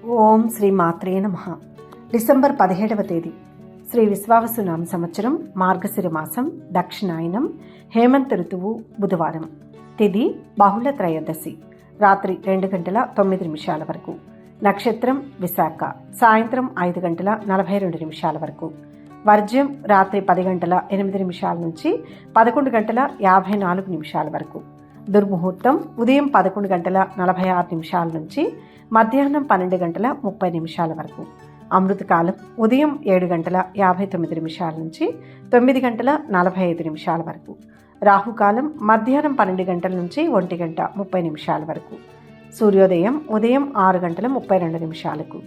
ఓం శ్రీ మాత్రే నమః. డిసెంబర్ 17వ తేదీ శ్రీ విశ్వావసునామ సంవత్సరం మార్గశిర మాసం దక్షిణాయనం హేమంత ఋతువు బుధవారం. తిథి బహుళ త్రయోదశి రాత్రి 2:09 వరకు. నక్షత్రం విశాఖ సాయంత్రం 5:42 వరకు. వర్జ్యం రాత్రి 10:08 నుంచి 11:54 వరకు. దుర్ముహూర్తం ఉదయం 11:46 నుంచి మధ్యాహ్నం 12:30 వరకు. అమృతకాలం ఉదయం 7:59 నుంచి 9:45 వరకు. రాహుకాలం మధ్యాహ్నం 12 గంటల నుంచి 1:30 వరకు. సూర్యోదయం ఉదయం 6:32.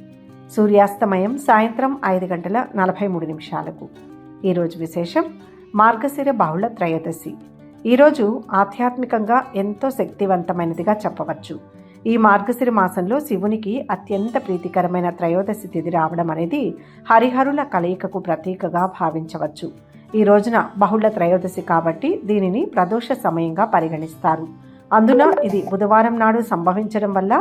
సూర్యాస్తమయం సాయంత్రం 5:43. ఈరోజు విశేషం మార్గశిర బహుళ త్రయోదశి. ఈరోజు ఆధ్యాత్మికంగా ఎంతో శక్తివంతమైనదిగా చెప్పవచ్చు. ఈ మార్గశిర మాసంలో శివునికి అత్యంత ప్రీతికరమైన త్రయోదశి తిథి రావడం అనేది హరిహరుల కలయికకు ప్రతీకగా భావించవచ్చు. ఈ రోజున బహుళ త్రయోదశి కాబట్టి దీనిని ప్రదోష సమయంగా పరిగణిస్తారు. అందున ఇది బుధవారం నాడు సంభవించడం వల్ల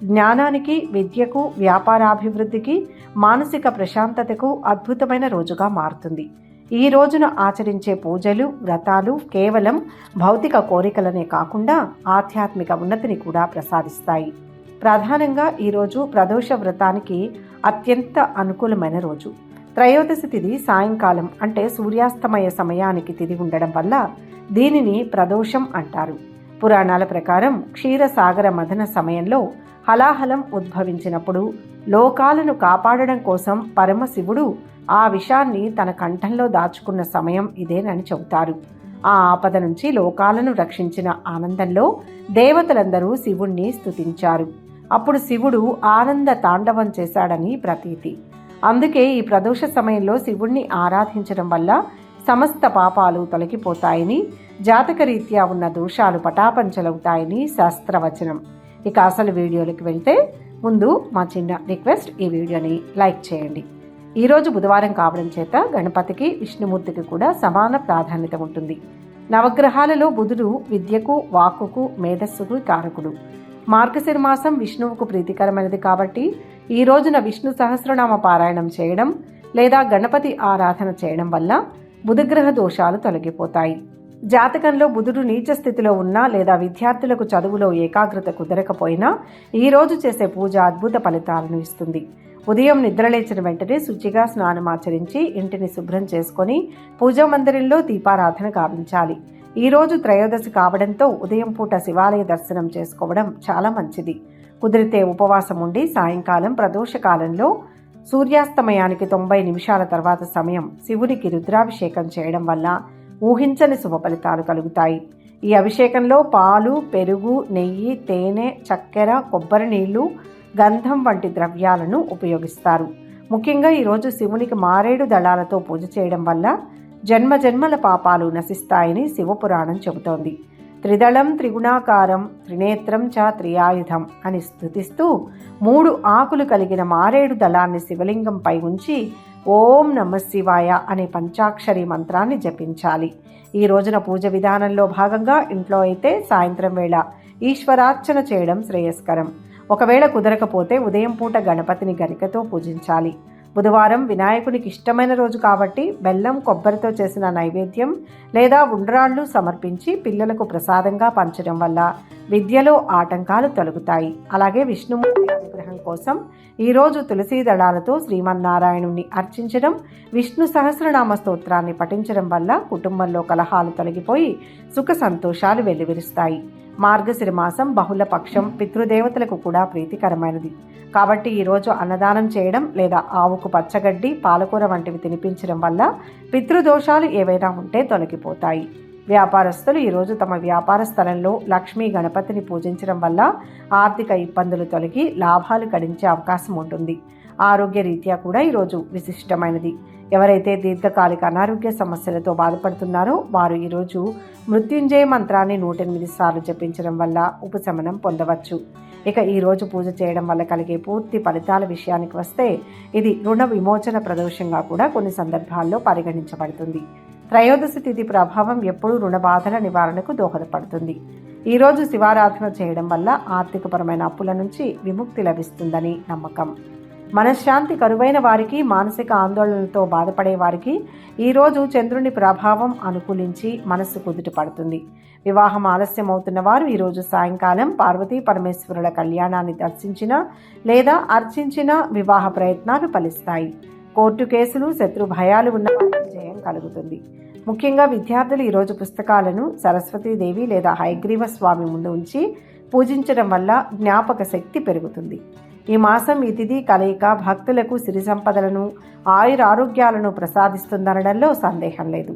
జ్ఞానానికి, విద్యకు, వ్యాపారాభివృద్ధికి, మానసిక ప్రశాంతతకు అద్భుతమైన రోజుగా మారుతుంది. ఈ రోజున ఆచరించే పూజలు, వ్రతాలు కేవలం భౌతిక కోరికలనే కాకుండా ఆధ్యాత్మిక ఉన్నతిని కూడా ప్రసాదిస్తాయి. ప్రధానంగా ఈరోజు ప్రదోష వ్రతానికి అత్యంత అనుకూలమైన రోజు. త్రయోదశి తిథి సాయంకాలం అంటే సూర్యాస్తమయ సమయానికి తిథి ఉండడం వల్ల దీనిని ప్రదోషం అంటారు. పురాణాల ప్రకారం క్షీరసాగర మథన సమయంలో హలాహలం ఉద్భవించినప్పుడు లోకాలను కాపాడడం కోసం పరమశివుడు ఆ విషాన్ని తన కంఠంలో దాచుకున్న సమయం ఇదేనని చెబుతారు. ఆ ఆపద నుంచి లోకాలను రక్షించిన ఆనందంలో దేవతలందరూ శివుణ్ణి స్తుతించారు. అప్పుడు శివుడు ఆనంద తాండవం చేశాడని ప్రతీతి. అందుకే ఈ ప్రదోష సమయంలో శివుణ్ణి ఆరాధించడం వల్ల సమస్త పాపాలు తొలగిపోతాయని, జాతకరీత్యా ఉన్న దోషాలు పటాపంచలవుతాయని శాస్త్రవచనం. ఇక అసలు వీడియోలకు వెళ్తే ముందు మా చిన్న రిక్వెస్ట్, ఈ వీడియోని లైక్ చేయండి. ఈరోజు బుధవారం కావడం చేత గణపతికి, విష్ణుమూర్తికి కూడా సమాన ప్రాధాన్యత ఉంటుంది. నవగ్రహాలలో బుధుడు విద్యకు, వాక్కుకు, మేధస్సుకు కారకుడు. మార్గశిర మాసం విష్ణువుకు ప్రీతికరమైనది కాబట్టి ఈ రోజున విష్ణు సహస్రనామ పారాయణం చేయడం లేదా గణపతి ఆరాధన చేయడం వల్ల బుధగ్రహ దోషాలు తొలగిపోతాయి. జాతకంలో బుధుడు నీచ స్థితిలో ఉన్నా లేదా విద్యార్థులకు చదువులో ఏకాగ్రత కుదరకపోయినా ఈ రోజు చేసే పూజ అద్భుత ఫలితాలను ఇస్తుంది. ఉదయం నిద్రలేచిన వెంటనే శుచిగా స్నానమాచరించి ఇంటిని శుభ్రం చేసుకొని పూజా మందిరంలో దీపారాధన గావించాలి. ఈరోజు త్రయోదశి కావడంతో ఉదయం పూట శివాలయ దర్శనం చేసుకోవడం చాలా మంచిది. కుదిరితే ఉపవాసం ఉండి సాయంకాలం ప్రదోష కాలంలో సూర్యాస్తమయానికి 90 నిమిషాల తర్వాత సమయం శివునికి రుద్రాభిషేకం చేయడం వల్ల ఊహించని శుభ ఫలితాలు కలుగుతాయి. ఈ అభిషేకంలో పాలు, పెరుగు, నెయ్యి, తేనె, చక్కెర, కొబ్బరి నీళ్లు, గంధం వంటి ద్రవ్యాలను ఉపయోగిస్తారు. ముఖ్యంగా ఈరోజు శివునికి మారేడు దళాలతో పూజ చేయడం వల్ల జన్మజన్మల పాపాలు నశిస్తాయని శివపురాణం చెబుతోంది. త్రిదళం త్రిగుణాకారం త్రినేత్రం చ త్రియాయుధం అని స్తుతిస్తూ 3 ఆకులు కలిగిన మారేడు దళాన్ని శివలింగంపై ఉంచి ఓం నమః శివాయ అనే పంచాక్షరి మంత్రాన్ని జపించాలి. ఈ రోజున పూజ విధానంలో భాగంగా ఇంట్లో అయితే సాయంత్రం వేళ ఈశ్వరార్చన చేయడం శ్రేయస్కరం. ఒకవేళ కుదరకపోతే ఉదయం పూట గణపతిని గరికతో పూజించాలి. బుధవారం వినాయకునికి ఇష్టమైన రోజు కాబట్టి బెల్లం, కొబ్బరితో చేసిన నైవేద్యం లేదా ఉండ్రాళ్ళు సమర్పించి పిల్లలకు ప్రసాదంగా పంచడం వల్ల విద్యలో ఆటంకాలు తొలగుతాయి. అలాగే విష్ణుమూర్తి అనుగ్రహం కోసం ఈరోజు తులసీ దళాలతో శ్రీమన్నారాయణుణ్ణి అర్చించడం, విష్ణు సహస్రనామ స్తోత్రాన్ని పఠించడం వల్ల కుటుంబంలో కలహాలు తొలగిపోయి సుఖ సంతోషాలు వెల్లివిరుస్తాయి. మార్గశిర మాసం బహుళ పక్షం, పితృదేవతలకు కూడా ప్రీతికరమైనది కాబట్టి ఈరోజు అన్నదానం చేయడం లేదా ఆవుకు పచ్చగడ్డి, పాలకూర వంటివి తినిపించడం వల్ల పితృదోషాలు ఏవైనా ఉంటే తొలగిపోతాయి. వ్యాపారస్తులు ఈరోజు తమ వ్యాపార స్థలంలో లక్ష్మీ గణపతిని పూజించడం వల్ల ఆర్థిక ఇబ్బందులు తొలగి లాభాలు గడించే అవకాశం ఉంటుంది. ఆరోగ్య రీత్యా కూడా ఈరోజు విశిష్టమైనది. ఎవరైతే దీర్ఘకాలిక అనారోగ్య సమస్యలతో బాధపడుతున్నారో వారు ఈరోజు మృత్యుంజయ మంత్రాన్ని 108 సార్లు జపించడం వల్ల ఉపశమనం పొందవచ్చు. ఇక ఈరోజు పూజ చేయడం వల్ల కలిగే పూర్తి ఫలితాల విషయానికి వస్తే ఇది రుణ విమోచన ప్రదోషంగా కూడా కొన్ని సందర్భాల్లో పరిగణించబడుతుంది. త్రయోదశి తిథి ప్రభావం ఎప్పుడూ రుణ బాధల నివారణకు దోహదపడుతుంది. ఈరోజు శివారాధన చేయడం వల్ల ఆర్థికపరమైన అప్పుల నుంచి విముక్తి లభిస్తుందని నమ్మకం. మనశ్శాంతి కరువైన వారికి, మానసిక ఆందోళనలతో బాధపడే వారికి ఈరోజు చంద్రుని ప్రభావం అనుకూలించి మనస్సు కుదుట పడుతుంది. వివాహం ఆలస్యం అవుతున్న వారు ఈరోజు సాయంకాలం పార్వతీ పరమేశ్వరుల కళ్యాణాన్ని దర్శించిన లేదా అర్చించిన వివాహ ప్రయత్నాలు ఫలిస్తాయి. కోర్టు కేసులు, శత్రు భయాలు ఉన్న వారికి విజయం కలుగుతుంది. ముఖ్యంగా విద్యార్థులు ఈరోజు పుస్తకాలను సరస్వతీదేవి లేదా హయగ్రీవ స్వామి ముందు ఉంచి పూజించడం వల్ల జ్ఞాపక శక్తి పెరుగుతుంది. ఈ మాసం ఈ తిథి కలయిక భక్తులకు సిరి సంపదలను, ఆయురారోగ్యాలను ప్రసాదిస్తుందనడంలో సందేహం లేదు.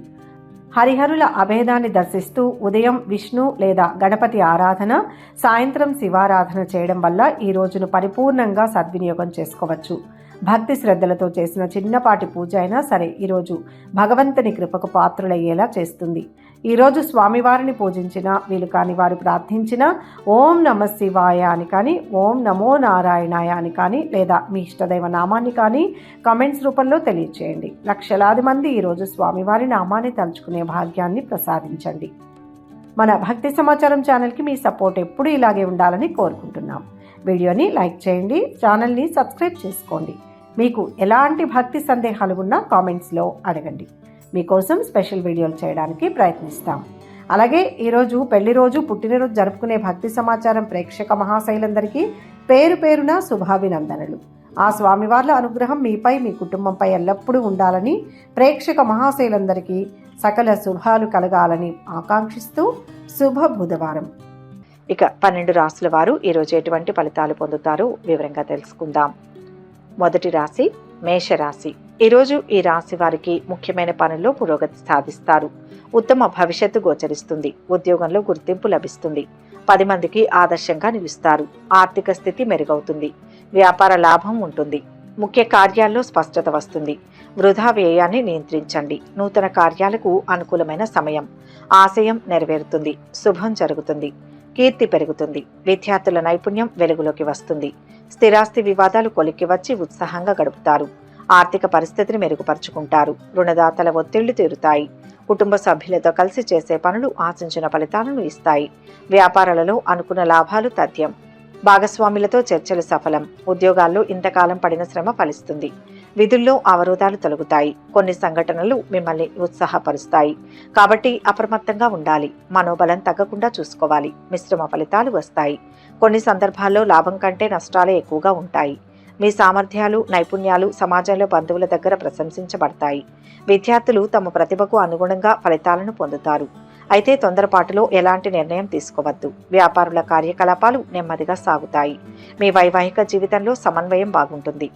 హరిహరుల అభేదాన్ని దర్శిస్తూ ఉదయం విష్ణు లేదా గణపతి ఆరాధన, సాయంత్రం శివారాధన చేయడం వల్ల ఈ రోజును పరిపూర్ణంగా సద్వినియోగం చేసుకోవచ్చు. భక్తి శ్రద్ధలతో చేసిన చిన్నపాటి పూజ అయినా సరే ఈరోజు భగవంతుని కృపకు పాత్రులయ్యేలా చేస్తుంది. ఈరోజు స్వామివారిని పూజించిన, వీలు కాని వారు ప్రార్థించిన ఓం నమ శివాయ అని కానీ, ఓం నమో నారాయణాయ అని కానీ, లేదా మీ ఇష్టదైవ నామాన్ని కానీ కామెంట్స్ రూపంలో తెలియచేయండి. లక్షలాది మంది ఈరోజు స్వామివారి నామాన్ని తలుచుకునే భాగ్యాన్ని ప్రసాదించండి. మన భక్తి సమాచారం ఛానల్కి మీ సపోర్ట్ ఎప్పుడూ ఇలాగే ఉండాలని కోరుకుంటున్నాం. వీడియోని లైక్ చేయండి, ఛానల్ని సబ్స్క్రైబ్ చేసుకోండి. మీకు ఎలాంటి భక్తి సందేహాలు ఉన్నా కామెంట్స్లో అడగండి. మీకోసం స్పెషల్ వీడియోలు చేయడానికి ప్రయత్నిస్తాం. అలాగే ఈరోజు పెళ్లి రోజు, పుట్టినరోజు జరుపుకునే భక్తి సమాచారం ప్రేక్షక మహాశైలందరికీ పేరు పేరున శుభాభినందనలు. ఆ స్వామివార్ల అనుగ్రహం మీపై, మీ కుటుంబంపై ఎల్లప్పుడూ ఉండాలని, ప్రేక్షక మహాశైలందరికీ సకల శుభాలు కలగాలని ఆకాంక్షిస్తూ శుభ బుధవారం. ఇక 12 రాశుల వారు ఈరోజు ఎటువంటి ఫలితాలు పొందుతారో వివరంగా తెలుసుకుందాం. మొదటి రాశి మేషరాశి. ఈరోజు ఈ రాశి వారికి ముఖ్యమైన పనుల్లో పురోగతి సాధిస్తారు. ఉత్తమ భవిష్యత్తు గోచరిస్తుంది. ఉద్యోగంలో గుర్తింపు లభిస్తుంది. 10 మందికి ఆదర్శంగా నిలుస్తారు. ఆర్థిక స్థితి మెరుగవుతుంది. వ్యాపార లాభం ఉంటుంది. ముఖ్య కార్యాల్లో స్పష్టత వస్తుంది. వృధా వ్యయాన్ని నియంత్రించండి. నూతన కార్యాలకు అనుకూలమైన సమయం. ఆశయం నెరవేరుతుంది. శుభం జరుగుతుంది. కీర్తి పెరుగుతుంది. విద్యార్థుల నైపుణ్యం వెలుగులోకి వస్తుంది. స్థిరాస్తి వివాదాలు కొలిక్కి వచ్చి ఉత్సాహంగా గడుపుతారు. ఆర్థిక పరిస్థితిని మెరుగుపరుచుకుంటారు. రుణదాతల ఒత్తిళ్లు తీరుతాయి. కుటుంబ సభ్యులతో కలిసి చేసే పనులు ఆశించిన ఫలితాలను ఇస్తాయి. వ్యాపారాలలో అనుకున్న లాభాలు తథ్యం. భాగస్వాములతో చర్చలు సఫలం. ఉద్యోగాల్లో ఇంతకాలం పడిన శ్రమ ఫలిస్తుంది. విధుల్లో అవరోధాలు తొలగుతాయి. కొన్ని సంఘటనలు మిమ్మల్ని ఉత్సాహపరుస్తాయి. కాబట్టి అప్రమత్తంగా ఉండాలి. మనోబలం తగ్గకుండా చూసుకోవాలి. మిశ్రమ ఫలితాలు వస్తాయి. కొన్ని సందర్భాల్లో లాభం కంటే నష్టాలే ఎక్కువగా ఉంటాయి. మీ సామర్థ్యాలు, నైపుణ్యాలు సమాజంలో బంధువుల దగ్గర ప్రశంసించబడతాయి. విద్యార్థులు తమ ప్రతిభకు అనుగుణంగా ఫలితాలను పొందుతారు. అయితే తొందరపాటులో ఎలాంటి నిర్ణయం తీసుకోవద్దు. వ్యాపారుల కార్యకలాపాలు నెమ్మదిగా సాగుతాయి. మీ వైవాహిక జీవితంలో సమన్వయం బాగుంటుంది.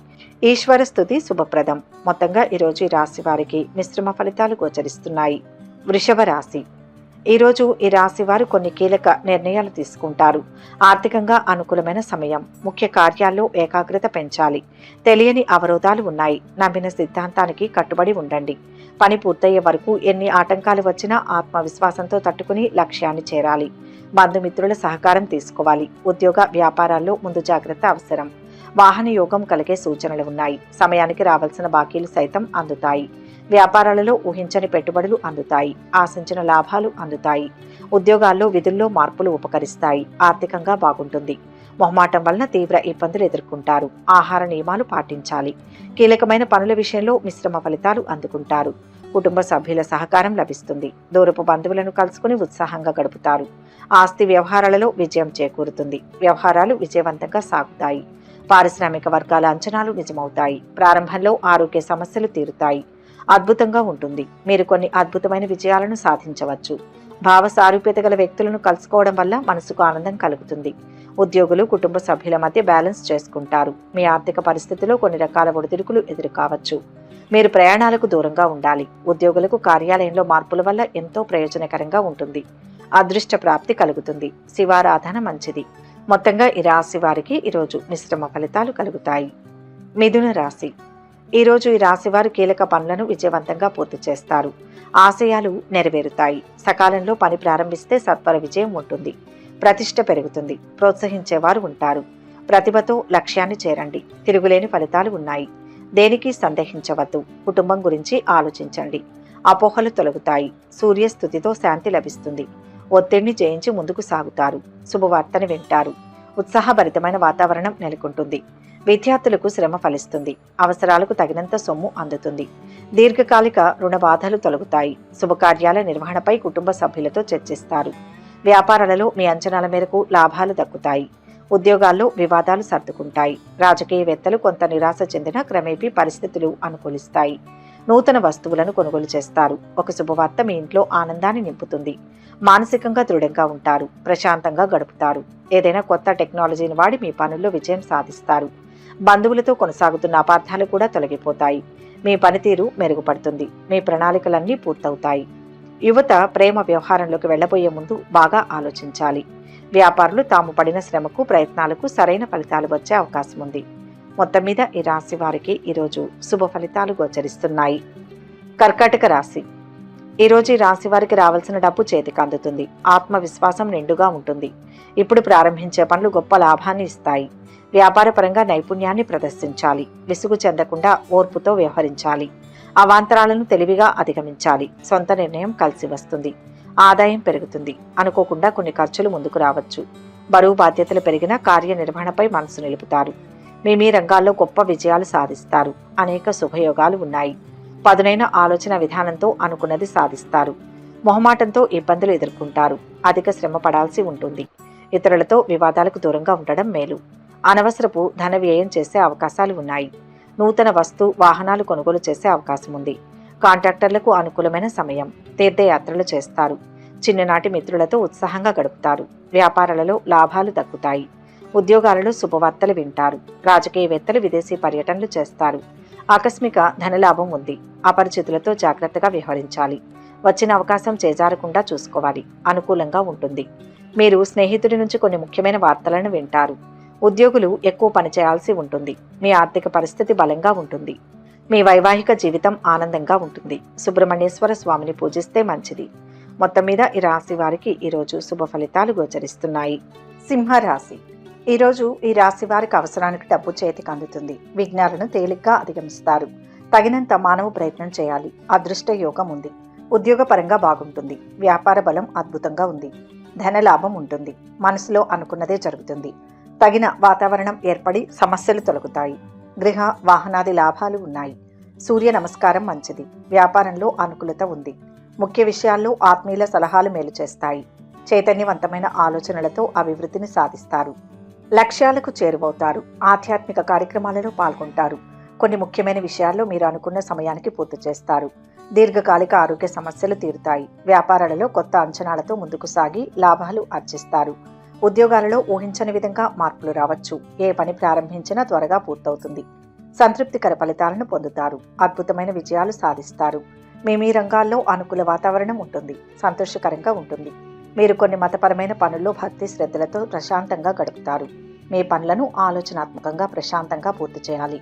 ఈశ్వర స్తుతి శుభప్రదం. మొత్తంగా ఈరోజు ఈ రాశి వారికి మిశ్రమ ఫలితాలు గోచరిస్తున్నాయి. వృషభ రాశి. ఈరోజు ఈ రాశి వారు కొన్ని కీలక నిర్ణయాలు తీసుకుంటారు. ఆర్థికంగా అనుకూలమైన సమయం. ముఖ్య కార్యాల్లో ఏకాగ్రత పెంచాలి. తెలియని అవరోధాలు ఉన్నాయి. నమ్మిన సిద్ధాంతానికి కట్టుబడి ఉండండి. పని పూర్తయ్యే వరకు ఎన్ని ఆటంకాలు వచ్చినా ఆత్మవిశ్వాసంతో తట్టుకుని లక్ష్యాన్ని చేరాలి. బంధుమిత్రుల సహకారం తీసుకోవాలి. ఉద్యోగ వ్యాపారాల్లో ముందు జాగ్రత్త అవసరం. వాహన యోగం కలిగే సూచనలు ఉన్నాయి. సమయానికి రావాల్సిన బాకీలు సైతం అందుతాయి. వ్యాపారాలలో ఊహించని పెట్టుబడులు అందుతాయి. ఆశించిన లాభాలు అందుతాయి. ఉద్యోగాల్లో విధుల్లో మార్పులు ఉపకరిస్తాయి. ఆర్థికంగా బాగుంటుంది. మొహమాటం వలన తీవ్ర ఇబ్బందులు ఎదుర్కొంటారు. ఆహార నియమాలు పాటించాలి. కీలకమైన పనుల విషయంలో మిశ్రమ ఫలితాలు అందుకుంటారు. కుటుంబ సభ్యుల సహకారం లభిస్తుంది. దూరపు బంధువులను కలుసుకుని ఉత్సాహంగా గడుపుతారు. ఆస్తి వ్యవహారాలలో విజయం చేకూరుతుంది. వ్యవహారాలు విజయవంతంగా సాగుతాయి. పారిశ్రామిక వర్గాల అంచనాలు నిజమవుతాయి. ప్రారంభంలో ఆరోగ్య సమస్యలు తీరుతాయి. అద్భుతంగా ఉంటుంది. మీరు కొన్ని అద్భుతమైన విజయాలను సాధించవచ్చు. భావ సారూప్యత గల వ్యక్తులను కలుసుకోవడం వల్ల మనసుకు ఆనందం కలుగుతుంది. ఉద్యోగులు కుటుంబ సభ్యుల మధ్య బ్యాలెన్స్ చేసుకుంటారు. మీ ఆర్థిక పరిస్థితిలో కొన్ని రకాల ఒడిదుడుకులు ఎదురుకావచ్చు. మీరు ప్రయాణాలకు దూరంగా ఉండాలి. ఉద్యోగులకు కార్యాలయంలో మార్పుల వల్ల ఎంతో ప్రయోజనకరంగా ఉంటుంది. అదృష్ట ప్రాప్తి కలుగుతుంది. శివారాధన మంచిది. మొత్తంగా ఈ రాశి వారికి ఈరోజు మిశ్రమ ఫలితాలు కలుగుతాయి. మిథున రాశి. ఈరోజు ఈ రాశివారు కీలక పనులను విజయవంతంగా పూర్తి చేస్తారు. ఆశయాలు నెరవేరుతాయి. సకాలంలో పని ప్రారంభిస్తే సత్వర విజయం ఉంటుంది. ప్రతిష్ట పెరుగుతుంది. ప్రోత్సహించేవారు ఉంటారు. ప్రతిభతో లక్ష్యాన్ని చేరండి. తిరుగులేని ఫలితాలు ఉన్నాయి. దేనికి సందేహించవద్దు. కుటుంబం గురించి ఆలోచించండి. అపోహలు తొలగుతాయి. సూర్యస్థుతితో శాంతి లభిస్తుంది. ఒత్తిడిని జయించి ముందుకు సాగుతారు. శుభవార్తని వింటారు. ఉత్సాహభరితమైన వాతావరణం నెలకొంటుంది. విద్యార్థులకు శ్రమ ఫలిస్తుంది. అవసరాలకు తగినంత సొమ్ము అందుతుంది. దీర్ఘకాలిక రుణ బాధలు తొలగుతాయి. శుభకార్యాల నిర్వహణపై కుటుంబ సభ్యులతో చర్చిస్తారు. వ్యాపారాలలో మీ అంచనాల మేరకు లాభాలు దక్కుతాయి. ఉద్యోగాల్లో వివాదాలు సర్దుకుంటాయి. రాజకీయవేత్తలు కొంత నిరాశ చెందిన క్రమేపీ పరిస్థితులు అనుకూలిస్తాయి. నూతన వస్తువులను కొనుగోలు చేస్తారు. ఒక శుభవార్త మీ ఇంట్లో ఆనందాన్ని నింపుతుంది. మానసికంగా దృఢంగా ఉంటారు. ప్రశాంతంగా గడుపుతారు. ఏదైనా కొత్త టెక్నాలజీని వాడి మీ పనుల్లో విజయం సాధిస్తారు. బంధువులతో కొనసాగుతున్న అపార్థాలు కూడా తొలగిపోతాయి. మీ పనితీరు మెరుగుపడుతుంది. మీ ప్రణాళికలన్నీ పూర్తవుతాయి. యువత ప్రేమ వ్యవహారంలోకి వెళ్లబోయే ముందు బాగా ఆలోచించాలి. వ్యాపారులు తాము పడిన శ్రమకు ప్రయత్నాలకు సరైన ఫలితాలు వచ్చే అవకాశం ఉంది. మొత్తం మీద ఈ రాశి వారికి ఈరోజు శుభ ఫలితాలు గోచరిస్తున్నాయి. కర్కాటక రాశి. ఈరోజు ఈ రాశి వారికి రావాల్సిన డబ్బు చేతికి అందుతుంది. ఆత్మవిశ్వాసం నిండుగా ఉంటుంది. ఇప్పుడు ప్రారంభించే పనులు గొప్ప లాభాన్ని ఇస్తాయి. వ్యాపారపరంగా నైపుణ్యాన్ని ప్రదర్శించాలి. విసుగు చెందకుండా ఓర్పుతో వ్యవహరించాలి. అవాంతరాలను తెలివిగా అధిగమించాలి. సొంత నిర్ణయం కలిసి వస్తుంది. ఆదాయం పెరుగుతుంది. అనుకోకుండా కొన్ని ఖర్చులు ముందుకు రావచ్చు. బరువు బాధ్యతలు పెరిగిన కార్యనిర్వహణపై మనసు నిలుపుతారు. మీ రంగాల్లో గొప్ప విజయాలు సాధిస్తారు. అనేక శుభయోగాలు ఉన్నాయి. పదునైన ఆలోచన విధానంతో అనుకున్నది సాధిస్తారు. మొహమాటంతో ఇబ్బందులు ఎదుర్కొంటారు. అధిక శ్రమ పడాల్సి ఉంటుంది. ఇతరులతో వివాదాలకు దూరంగా ఉండడం మేలు. అనవసరపు ధన వ్యయం చేసే అవకాశాలు ఉన్నాయి. నూతన వాహనాలు కొనుగోలు చేసే అవకాశం ఉంది. కాంట్రాక్టర్లకు అనుకూలమైన సమయం. తీర్థయాత్రలు చేస్తారు. చిన్ననాటి మిత్రులతో ఉత్సాహంగా గడుపుతారు. వ్యాపారాలలో లాభాలు దక్కుతాయి. ఉద్యోగాలలో శుభవార్తలు వింటారు. రాజకీయవేత్తలు విదేశీ పర్యటనలు చేస్తారు. ఆకస్మిక ధనలాభం ఉంది. అపరిచితులతో జాగ్రత్తగా వ్యవహరించాలి. వచ్చిన అవకాశం చేజారకుండా చూసుకోవాలి. అనుకూలంగా ఉంటుంది. మీరు స్నేహితుడి నుంచి కొన్ని ముఖ్యమైన వార్తలను వింటారు. ఉద్యోగులు ఎక్కువ పని చేయాల్సి ఉంటుంది. మీ ఆర్థిక పరిస్థితి బలంగా ఉంటుంది. మీ వైవాహిక జీవితం ఆనందంగా ఉంటుంది. సుబ్రహ్మణ్యేశ్వర స్వామిని పూజిస్తే మంచిది. మొత్తం మీద ఈ రాశి వారికి ఈరోజు శుభ ఫలితాలు గోచరిస్తున్నాయి. సింహరాశి. ఈరోజు ఈ రాశి వారికి అవసరానికి డబ్బు చేతికి అందుతుంది. విఘ్నాలను తేలిగ్గా అధిగమిస్తారు. తగినంత మానవ ప్రయత్నం చేయాలి. అదృష్ట యోగం ఉంది. ఉద్యోగపరంగా బాగుంటుంది. వ్యాపార బలం అద్భుతంగా ఉంది. ధనలాభం ఉంటుంది. మనసులో అనుకున్నదే జరుగుతుంది. తగిన వాతావరణం ఏర్పడి సమస్యలు తొలగుతాయి. గృహ వాహనాది లాభాలు ఉన్నాయి. సూర్య నమస్కారం మంచిది. వ్యాపారంలో అనుకూలత ఉంది. ముఖ్య విషయాల్లో ఆత్మీయుల సలహాలు మేలు చేస్తాయి. చైతన్యవంతమైన ఆలోచనలతో అభివృద్ధిని సాధిస్తారు. లక్ష్యాలకు చేరువవుతారు. ఆధ్యాత్మిక కార్యక్రమాలలో పాల్గొంటారు. కొన్ని ముఖ్యమైన విషయాల్లో మీరు అనుకున్న సమయానికి పూర్తి చేస్తారు. దీర్ఘకాలిక ఆరోగ్య సమస్యలు తీరుతాయి. వ్యాపారాలలో కొత్త అంచనాలతో ముందుకు సాగి లాభాలు ఆర్జిస్తారు. ఉద్యోగాలలో ఊహించని విధంగా మార్పులు రావచ్చు. ఏ పని ప్రారంభించినా త్వరగా పూర్తవుతుంది. సంతృప్తికర ఫలితాలను పొందుతారు. అద్భుతమైన విజయాలు సాధిస్తారు. మీ రంగాల్లో అనుకూల వాతావరణం ఉంటుంది. సంతోషకరంగా ఉంటుంది. మీరు కొన్ని మతపరమైన పనుల్లో భక్తి శ్రద్ధలతో ప్రశాంతంగా గడుపుతారు. మీ పనులను ఆలోచనాత్మకంగా ప్రశాంతంగా పూర్తి చేయాలి.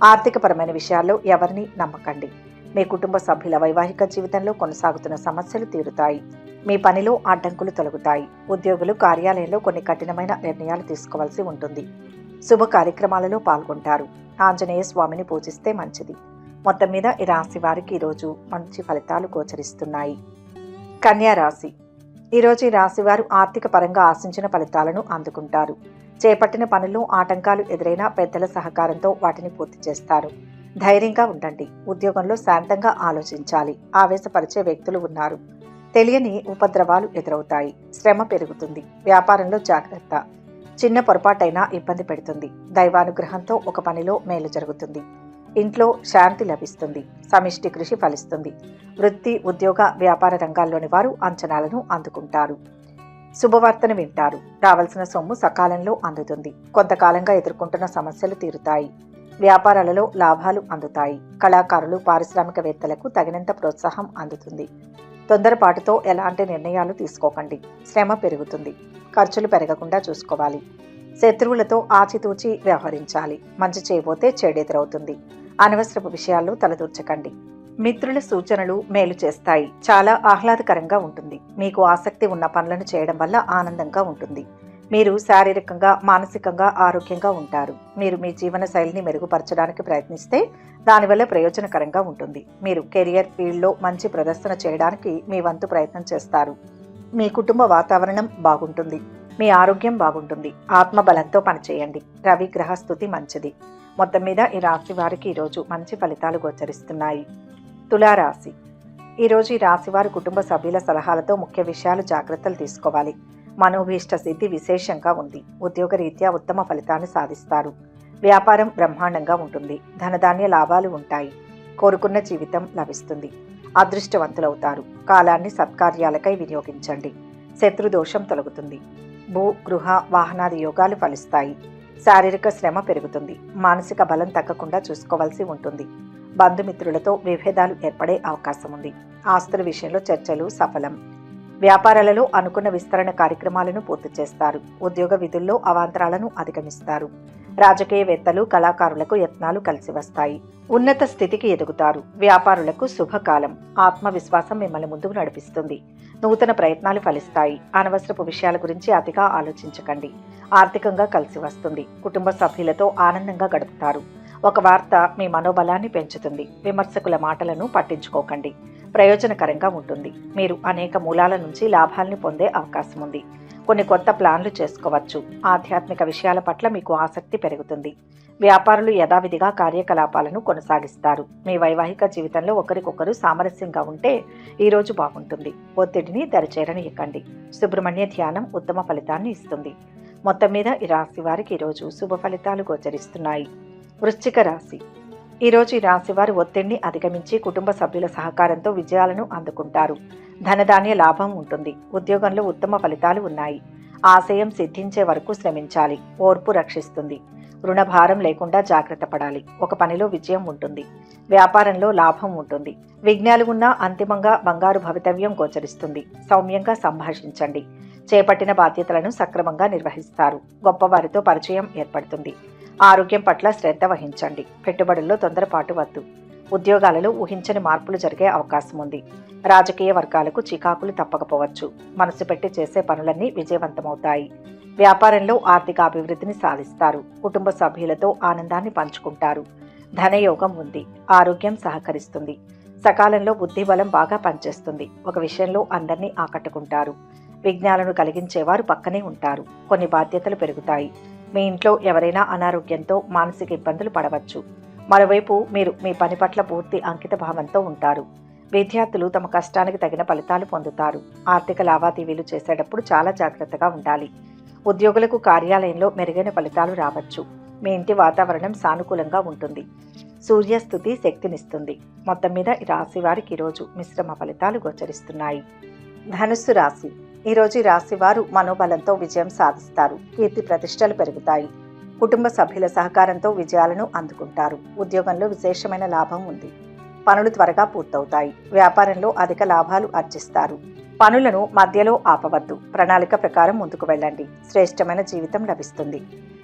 ఆర్థికపరమైన విషయాల్లో ఎవరిని నమ్మకండి. మీ కుటుంబ సభ్యుల వైవాహిక జీవితంలో కొనసాగుతున్న సమస్యలు తీరుతాయి. మీ పనిలో అడ్డంకులు తొలగుతాయి. ఉద్యోగులు కార్యాలయంలో కొన్ని కఠినమైన నిర్ణయాలు తీసుకోవాల్సి ఉంటుంది. శుభ కార్యక్రమాలలో పాల్గొంటారు. ఆంజనేయ స్వామిని పూజిస్తే మంచిది. మొత్తం మీద ఈ రాశి వారికి ఈరోజు మంచి ఫలితాలు గోచరిస్తున్నాయి. కన్యా రాశి. ఈరోజు ఈ రాశి వారు ఆర్థిక పరంగా ఆశించిన ఫలితాలను అందుకుంటారు. చేపట్టిన పనుల్లో ఆటంకాలు ఎదురైనా పెద్దల సహకారంతో వాటిని పూర్తి చేస్తారు. ధైర్యంగా ఉండండి. ఉద్యోగంలో శాంతంగా ఆలోచించాలి. ఆవేశపరిచే వ్యక్తులు ఉన్నారు. తెలియని ఉపద్రవాలు ఎదురవుతాయి. శ్రమ పెరుగుతుంది. వ్యాపారంలో జాగ్రత్త. చిన్న పొరపాటైనా ఇబ్బంది పెడుతుంది. దైవానుగ్రహంతో ఒక పనిలో మేలు జరుగుతుంది. ఇంట్లో శాంతి లభిస్తుంది. సమిష్టి కృషి ఫలిస్తుంది. వృత్తి, ఉద్యోగ, వ్యాపార రంగాల్లోని వారు అంచనాలను అందుకుంటారు. శుభవార్తను వింటారు. రావాల్సిన సొమ్ము సకాలంలో అందుతుంది. కొంతకాలంగా ఎదుర్కొంటున్న సమస్యలు తీరుతాయి. వ్యాపారాలలో లాభాలు అందుతాయి. కళాకారులు, పారిశ్రామికవేత్తలకు తగినంత ప్రోత్సాహం అందుతుంది. తొందరపాటుతో ఎలాంటి నిర్ణయాలు తీసుకోకండి. శ్రమ పెరుగుతుంది. ఖర్చులు పెరగకుండా చూసుకోవాలి. శత్రువులతో ఆచితూచి వ్యవహరించాలి. మంచి చేయబోతే చెడెదురవుతుంది. అనవసరపు విషయాల్లో తలదూర్చకండి. మిత్రుల సూచనలు మేలు చేస్తాయి. చాలా ఆహ్లాదకరంగా ఉంటుంది. మీకు ఆసక్తి ఉన్న పనులను చేయడం వల్ల ఆనందంగా ఉంటుంది. మీరు శారీరకంగా, మానసికంగా ఆరోగ్యంగా ఉంటారు. మీరు మీ జీవన శైలిని మెరుగుపరచడానికి ప్రయత్నిస్తే దానివల్ల ప్రయోజనకరంగా ఉంటుంది. మీరు కెరియర్ ఫీల్డ్లో మంచి ప్రదర్శన చేయడానికి మీ వంతు ప్రయత్నం చేస్తారు. మీ కుటుంబ వాతావరణం బాగుంటుంది. మీ ఆరోగ్యం బాగుంటుంది. ఆత్మబలంతో పనిచేయండి. రవి గ్రహస్థుతి మంచిది. మొత్తం మీద ఈ రాశి వారికి ఈరోజు మంచి ఫలితాలు గోచరిస్తున్నాయి. తులారాశి. ఈరోజు ఈ రాశి వారు కుటుంబ సభ్యుల సలహాలతో ముఖ్య విషయాలు జాగ్రత్తలు తీసుకోవాలి. మనోభీష్ట స్థితి విశేషంగా ఉంది. ఉద్యోగరీత్యా ఉత్తమ ఫలితాన్ని సాధిస్తారు. వ్యాపారం బ్రహ్మాండంగా ఉంటుంది. ధనధాన్య లాభాలు ఉంటాయి. కోరుకున్న జీవితం లభిస్తుంది. అదృష్టవంతులవుతారు. కాలాన్ని సత్కార్యాలకై వినియోగించండి. శత్రుదోషం తొలగుతుంది. భూ గృహ వాహనాది యోగాలు ఫలిస్తాయి. శారీరక శ్రమ పెరుగుతుంది. మానసిక బలం తగ్గకుండా చూసుకోవాల్సి ఉంటుంది. బంధుమిత్రులతో విభేదాలు ఏర్పడే అవకాశం ఉంది. ఆస్తుల విషయంలో చర్చలు సఫలం. వ్యాపారాలలో అనుకున్న విస్తరణ కార్యక్రమాలను పూర్తి చేస్తారు. ఉద్యోగ విధుల్లో అవాంతరాలను అధిగమిస్తారు. రాజకీయవేత్తలు కళాకారులకు యత్నాలు కలిసి వస్తాయి. ఉన్నత స్థితికి ఎదుగుతారు. వ్యాపారులకు శుభకాలం. ఆత్మవిశ్వాసం మిమ్మల్ని ముందుకు నడిపిస్తుంది. నూతన ప్రయత్నాలు ఫలిస్తాయి. అనవసరపు విషయాల గురించి అతిగా ఆలోచించకండి. ఆర్థికంగా కలిసి వస్తుంది. కుటుంబ సభ్యులతో ఆనందంగా గడుపుతారు. ఒక వార్త మీ మనోబలాన్ని పెంచుతుంది. విమర్శకుల మాటలను పట్టించుకోకండి. ప్రయోజనకరంగా ఉంటుంది. మీరు అనేక మూలాల నుంచి లాభాల్ని పొందే అవకాశం ఉంది. కొన్ని కొత్త ప్లాన్లు చేసుకోవచ్చు. ఆధ్యాత్మిక విషయాల పట్ల మీకు ఆసక్తి పెరుగుతుంది. వ్యాపారులు యథావిధిగా కార్యకలాపాలను కొనసాగిస్తారు. మీ వైవాహిక జీవితంలో ఒకరికొకరు సామరస్యంగా ఉంటే ఈరోజు బాగుంటుంది. ఒత్తిడిని దరిచేరనియకండి. సుబ్రహ్మణ్య ధ్యానం ఉత్తమ ఫలితాన్ని ఇస్తుంది. మొత్తం మీద ఈ రాశి వారికి ఈరోజు శుభ ఫలితాలు గోచరిస్తున్నాయి. వృశ్చిక రాశి. ఈరోజు ఈ రాశి వారు ఒత్తిడిని అధిగమించి కుటుంబ సభ్యుల సహకారంతో విజయాలను అందుకుంటారు. ధనధాన్య లాభం ఉంటుంది. ఉద్యోగంలో ఉత్తమ ఫలితాలు ఉన్నాయి. ఆశయం సిద్ధించే వరకు శ్రమించాలి. ఓర్పు రక్షిస్తుంది. రుణభారం లేకుండా జాగ్రత్త పడాలి. ఒక పనిలో విజయం ఉంటుంది. వ్యాపారంలో లాభం ఉంటుంది. విఘ్నాలు ఉన్నా అంతిమంగా బంగారు భవితవ్యం గోచరిస్తుంది. సౌమ్యంగా సంభాషించండి. చేపట్టిన బాధ్యతలను సక్రమంగా నిర్వహిస్తారు. గొప్పవారితో పరిచయం ఏర్పడుతుంది. ఆరోగ్యం పట్ల శ్రద్ధ వహించండి. పెట్టుబడుల్లో తొందరపాటు వద్దు. ఉద్యోగాలలో ఊహించని మార్పులు జరిగే అవకాశం ఉంది. రాజకీయ వర్గాలకు చికాకులు తప్పకపోవచ్చు. మనసు పెట్టి చేసే పనులన్నీ విజయవంతమవుతాయి. వ్యాపారంలో ఆర్థిక అభివృద్ధిని సాధిస్తారు. కుటుంబ సభ్యులతో ఆనందాన్ని పంచుకుంటారు. ధనయోగం ఉంది. ఆరోగ్యం సహకరిస్తుంది. సకాలంలో బుద్ధి బలం బాగా పనిచేస్తుంది. ఒక విషయంలో అందరినీ ఆకట్టుకుంటారు. విఘ్నాలను కలిగించేవారు పక్కనే ఉంటారు. కొన్ని బాధ్యతలు పెరుగుతాయి. మీ ఇంట్లో ఎవరైనా అనారోగ్యంతో మానసిక ఇబ్బందులు పడవచ్చు. మరోవైపు మీరు మీ పని పట్ల పూర్తి అంకిత భావంతో ఉంటారు. విద్యార్థులు తమ కష్టానికి తగిన ఫలితాలు పొందుతారు. ఆర్థిక లావాదేవీలు చేసేటప్పుడు చాలా జాగ్రత్తగా ఉండాలి. ఉద్యోగులకు కార్యాలయంలో మెరుగైన ఫలితాలు రావచ్చు. మీ ఇంటి వాతావరణం సానుకూలంగా ఉంటుంది. సూర్యస్థుతి శక్తినిస్తుంది. మొత్తం మీద ఈ రాశి వారికి ఈరోజు మిశ్రమ ఫలితాలు గోచరిస్తున్నాయి. ధనుస్సు రాశి. ఈరోజు ఈ రాశి వారు మనోబలంతో విజయం సాధిస్తారు. కీర్తి ప్రతిష్టలు పెరుగుతాయి. కుటుంబ సభ్యుల సహకారంతో విజయాలను అందుకుంటారు. ఉద్యోగంలో విశేషమైన లాభం ఉంది. పనులు త్వరగా పూర్తవుతాయి. వ్యాపారంలో అధిక లాభాలు ఆర్జిస్తారు. పనులను మధ్యలో ఆపవద్దు. ప్రణాళిక ప్రకారం ముందుకు వెళ్ళండి. శ్రేష్టమైన జీవితం లభిస్తుంది.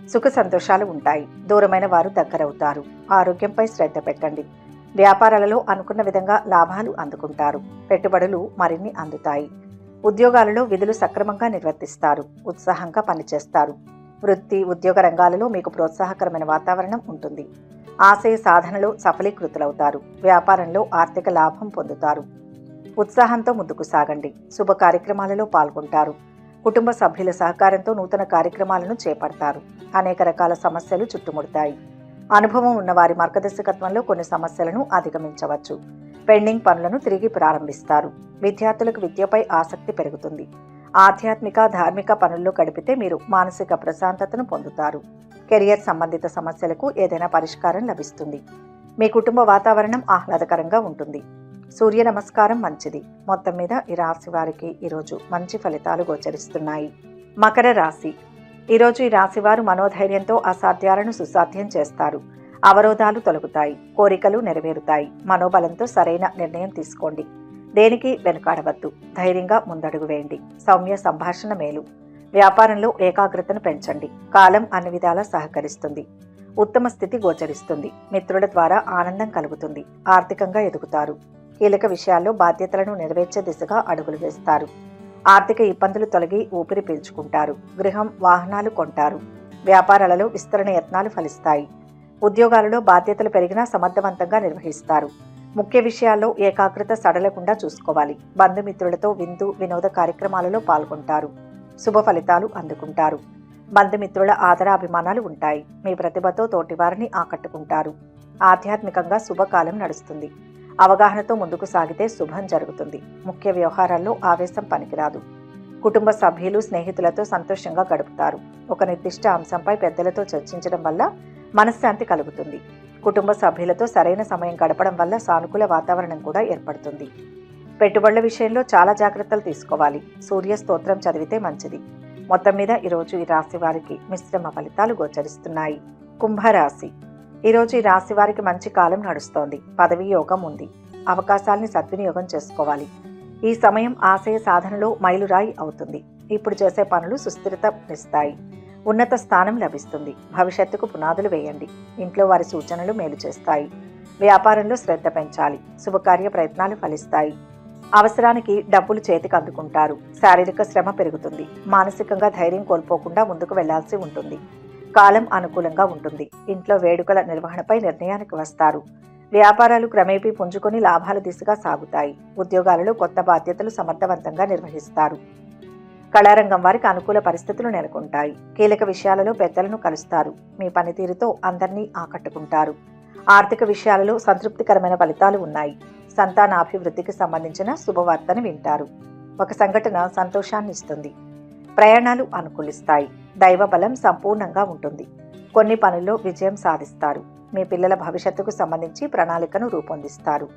సుఖ సంతోషాలు ఉంటాయి. దూరమైన వారు దగ్గరవుతారు. ఆరోగ్యంపై శ్రద్ధ పెట్టండి. వ్యాపారాలలో అనుకున్న విధంగా లాభాలు అందుకుంటారు. పెట్టుబడులు మరిన్ని అందుతాయి. ఉద్యోగాలలో విధులు సక్రమంగా నిర్వర్తిస్తారు. ఉత్సాహంగా పనిచేస్తారు. వృత్తి ఉద్యోగ రంగాలలో మీకు ప్రోత్సాహకరమైన వాతావరణం ఉంటుంది. ఆశయ సాధనలో సఫలీకృతులవుతారు. వ్యాపారంలో ఆర్థిక లాభం పొందుతారు. ఉత్సాహంతో ముందుకు సాగండి. శుభ కార్యక్రమాలలో పాల్గొంటారు. కుటుంబ సభ్యుల సహకారంతో నూతన కార్యక్రమాలను చేపడతారు. అనేక రకాల సమస్యలు చుట్టుముడతాయి. అనుభవం ఉన్న వారి మార్గదర్శకత్వంలో కొన్ని సమస్యలను అధిగమించవచ్చు. పెండింగ్ పనులను తిరిగి ప్రారంభిస్తారు. విద్యార్థులకు విద్యపై ఆసక్తి పెరుగుతుంది. ఆధ్యాత్మిక ధార్మిక పనుల్లో గడిపితే మీరు మానసిక ప్రశాంతతను పొందుతారు. కెరియర్ సంబంధిత సమస్యలకు ఏదైనా పరిష్కారం లభిస్తుంది. మీ కుటుంబ వాతావరణం ఆహ్లాదకరంగా ఉంటుంది. సూర్య నమస్కారం మంచిది. మొత్తం మీద ఈ రాశి వారికి ఈరోజు మంచి ఫలితాలు గోచరిస్తున్నాయి. మకర రాశి. ఈరోజు ఈ రాశి వారు మనోధైర్యంతో అసాధ్యాలను సుసాధ్యం చేస్తారు. అవరోధాలు తొలగుతాయి. కోరికలు నెరవేరుతాయి. మనోబలంతో సరైన నిర్ణయం తీసుకోండి. దేనికి వెనుకాడవద్దు. ధైర్యంగా ముందడుగు వేయండి. సౌమ్య సంభాషణ మేలు. వ్యాపారంలో ఏకాగ్రతను పెంచండి. కాలం అన్ని విధాలా సహకరిస్తుంది. ఉత్తమ స్థితి గోచరిస్తుంది. మిత్రుల ద్వారా ఆనందం కలుగుతుంది. ఆర్థికంగా ఎదుగుతారు. కీలక విషయాల్లో బాధ్యతలను నెరవేర్చే దిశగా అడుగులు వేస్తారు. ఆర్థిక ఇబ్బందులు తొలగి ఊపిరి పీల్చుకుంటారు. గృహం వాహనాలు కొంటారు. వ్యాపారాలలో విస్తరణ యత్నాలు ఫలిస్తాయి. ఉద్యోగాలలో బాధ్యతలు పెరిగినా సమర్థవంతంగా నిర్వహిస్తారు. ముఖ్య విషయాల్లో ఏకాగ్రత సడలకుండా చూసుకోవాలి. బంధుమిత్రులతో విందు వినోద కార్యక్రమాలలో పాల్గొంటారు. శుభ ఫలితాలు అందుకుంటారు. బంధుమిత్రుల ఆదరాభిమానాలు ఉంటాయి. మీ ప్రతిభతో తోటివారిని ఆకట్టుకుంటారు. ఆధ్యాత్మికంగా శుభకాలం నడుస్తుంది. అవగాహనతో ముందుకు సాగితే శుభం జరుగుతుంది. ముఖ్య వ్యవహారాల్లో ఆవేశం పనికిరాదు. కుటుంబ సభ్యులు స్నేహితులతో సంతోషంగా గడుపుతారు. ఒక నిర్దిష్ట అంశంపై పెద్దలతో చర్చించడం వల్ల మనశ్శాంతి కలుగుతుంది. కుటుంబ సభ్యులతో సరైన సమయం గడపడం వల్ల సానుకూల వాతావరణం కూడా ఏర్పడుతుంది. పెట్టుబడుల విషయంలో చాలా జాగ్రత్తలు తీసుకోవాలి. సూర్య స్తోత్రం చదివితే మంచిది. మొత్తం మీద ఈరోజు ఈ రాశి వారికి మిశ్రమ ఫలితాలు గోచరిస్తున్నాయి. కుంభరాశి. ఈరోజు ఈ రాశి వారికి మంచి కాలం నడుస్తోంది. పదవీ యోగం ఉంది. అవకాశాలని సద్వినియోగం చేసుకోవాలి. ఈ సమయం ఆశయ సాధనలో మైలురాయి అవుతుంది. ఇప్పుడు చేసే పనులు సుస్థిరతనిస్తాయి. ఉన్నత స్థానం లభిస్తుంది. భవిష్యత్తుకు పునాదులు వేయండి. ఇంట్లో వారి సూచనలు మేలు చేస్తాయి. వ్యాపారంలో శ్రద్ధ పెంచాలి. శుభకార్య ప్రయత్నాలు ఫలిస్తాయి. అవసరానికి డబ్బులు చేతికి అందుకుంటారు. శారీరక శ్రమ పెరుగుతుంది. మానసికంగా ధైర్యం కోల్పోకుండా ముందుకు వెళ్లాల్సి ఉంటుంది. కాలం అనుకూలంగా ఉంటుంది. ఇంట్లో వేడుకల నిర్వహణపై నిర్ణయానికి వస్తారు. వ్యాపారాలు క్రమేపీ పుంజుకొని లాభాల దిశగా సాగుతాయి. ఉద్యోగాలలో కొత్త బాధ్యతలు సమర్థవంతంగా నిర్వహిస్తారు. కళారంగం వారికి అనుకూల పరిస్థితులు నెలకొంటాయి. కీలక విషయాలలో పెద్దలను కలుస్తారు. మీ పనితీరుతో అందరినీ ఆకట్టుకుంటారు. ఆర్థిక విషయాలలో సంతృప్తికరమైన ఫలితాలు ఉన్నాయి. సంతానాభివృద్ధికి సంబంధించిన శుభవార్తను వింటారు. ఒక సంఘటన సంతోషాన్ని ఇస్తుంది. ప్రయాణాలు అనుకూలిస్తాయి. దైవ బలం సంపూర్ణంగా ఉంటుంది. కొన్ని పనుల్లో విజయం సాధిస్తారు. మీ పిల్లల భవిష్యత్తుకు సంబంధించి ప్రణాళికను రూపొందిస్తారు.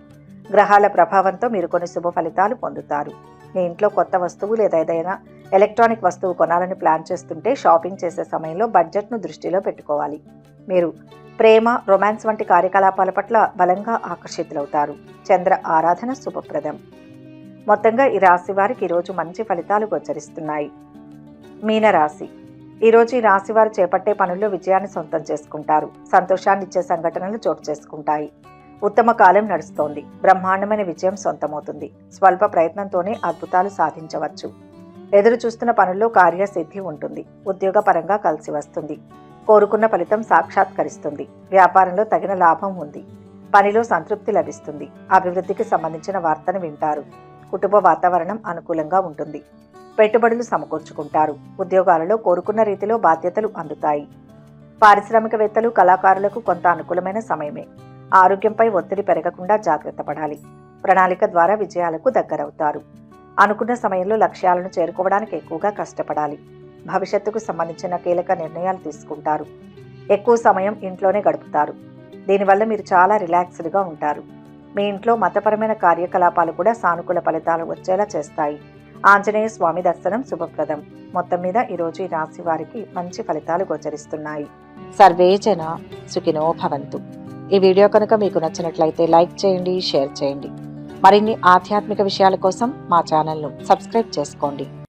గ్రహాల ప్రభావంతో మీరు కొన్ని శుభ ఫలితాలు పొందుతారు. మీ ఇంట్లో కొత్త వస్తువు లేదా ఏదైనా ఎలక్ట్రానిక్ వస్తువు కొనాలని ప్లాన్ చేస్తుంటే షాపింగ్ చేసే సమయంలో బడ్జెట్ను దృష్టిలో పెట్టుకోవాలి. మీరు ప్రేమ, రొమాన్స్ వంటి కార్యకలాపాల పట్ల బలంగా ఆకర్షితులవుతారు. చంద్ర ఆరాధన శుభప్రదం. మొత్తంగా ఈ రాశి వారికి ఈరోజు మంచి ఫలితాలు గోచరిస్తున్నాయి. మీనరాశి. ఈరోజు ఈ రాశి వారు చేపట్టే పనుల్లో విజయాన్ని సొంతం చేసుకుంటారు. సంతోషాన్ని ఇచ్చే సంఘటనలు చోటు చేసుకుంటాయి. ఉత్తమ కాలం నడుస్తోంది. బ్రహ్మాండమైన విజయం సొంతమవుతుంది. స్వల్ప ప్రయత్నంతోనే అద్భుతాలు సాధించవచ్చు. ఎదురు చూస్తున్న పనుల్లో కార్యసిద్ధి ఉంటుంది. ఉద్యోగపరంగా కలిసి వస్తుంది. కోరుకున్న ఫలితం సాక్షాత్కరిస్తుంది. వ్యాపారంలో తగిన లాభం ఉంది. పనిలో సంతృప్తి లభిస్తుంది. అభివృద్ధికి సంబంధించిన వార్తను వింటారు. కుటుంబ వాతావరణం అనుకూలంగా ఉంటుంది. పెట్టుబడులు సమకూర్చుకుంటారు. ఉద్యోగాలలో కోరుకున్న రీతిలో బాధ్యతలు అందుతాయి. పారిశ్రామికవేత్తలు, కళాకారులకు కొంత అనుకూలమైన సమయమే. ఆరోగ్యంపై ఒత్తిడి పెరగకుండా జాగ్రత్త పడాలి. ప్రణాళిక ద్వారా విజయాలకు దగ్గరవుతారు. అనుకున్న సమయంలో లక్ష్యాలను చేరుకోవడానికి ఎక్కువగా కష్టపడాలి. భవిష్యత్తుకు సంబంధించిన కీలక నిర్ణయాలు తీసుకుంటారు. ఎక్కువ సమయం ఇంట్లోనే గడుపుతారు. దీనివల్ల మీరు చాలా రిలాక్స్డ్గా ఉంటారు. మీ ఇంట్లో మతపరమైన కార్యకలాపాలు కూడా సానుకూల ఫలితాలు వచ్చేలా చేస్తాయి. ఆంజనేయ స్వామి దర్శనం శుభప్రదం. మొత్తం మీద ఈరోజు ఈ రాశి వారికి మంచి ఫలితాలు గోచరిస్తున్నాయి. సర్వే జన సుఖినో భవంతు. ఈ వీడియో కనుక మీకు నచ్చినట్లయితే లైక్ చేయండి, షేర్ చేయండి. మరిన్ని ఆధ్యాత్మిక విషయాల కోసం మా ఛానల్ను సబ్స్క్రైబ్ చేసుకోండి.